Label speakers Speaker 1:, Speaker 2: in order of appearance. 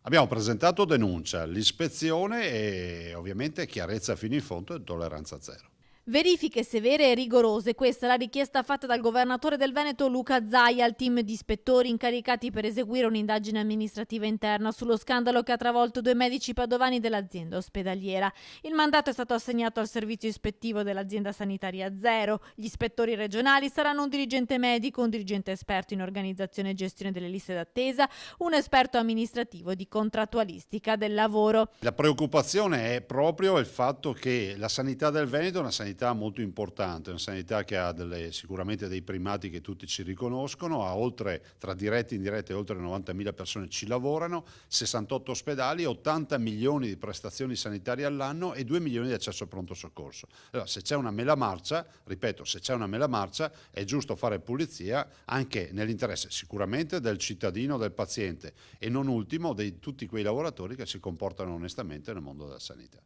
Speaker 1: Abbiamo presentato denuncia, l'ispezione e ovviamente chiarezza fino in fondo e tolleranza zero.
Speaker 2: Verifiche severe e rigorose, questa è la richiesta fatta dal governatore del Veneto Luca Zaia al team di ispettori incaricati per eseguire un'indagine amministrativa interna sullo scandalo che ha travolto 2 medici padovani dell'azienda ospedaliera. Il mandato è stato assegnato al servizio ispettivo dell'azienda sanitaria Zero. Gli ispettori regionali saranno un dirigente medico, un dirigente esperto in organizzazione e gestione delle liste d'attesa, un esperto amministrativo di contrattualistica del lavoro.
Speaker 1: La preoccupazione è proprio il fatto che la sanità del Veneto è una sanità molto importante, una sanità che ha sicuramente dei primati che tutti ci riconoscono, ha tra diretti e indiretti, oltre 90.000 persone ci lavorano, 68 ospedali, 80 milioni di prestazioni sanitarie all'anno e 2 milioni di accesso al pronto soccorso. Allora, se c'è una mela marcia, ripeto, se c'è una mela marcia è giusto fare pulizia anche nell'interesse sicuramente del cittadino, del paziente e non ultimo di tutti quei lavoratori che si comportano onestamente nel mondo della sanità.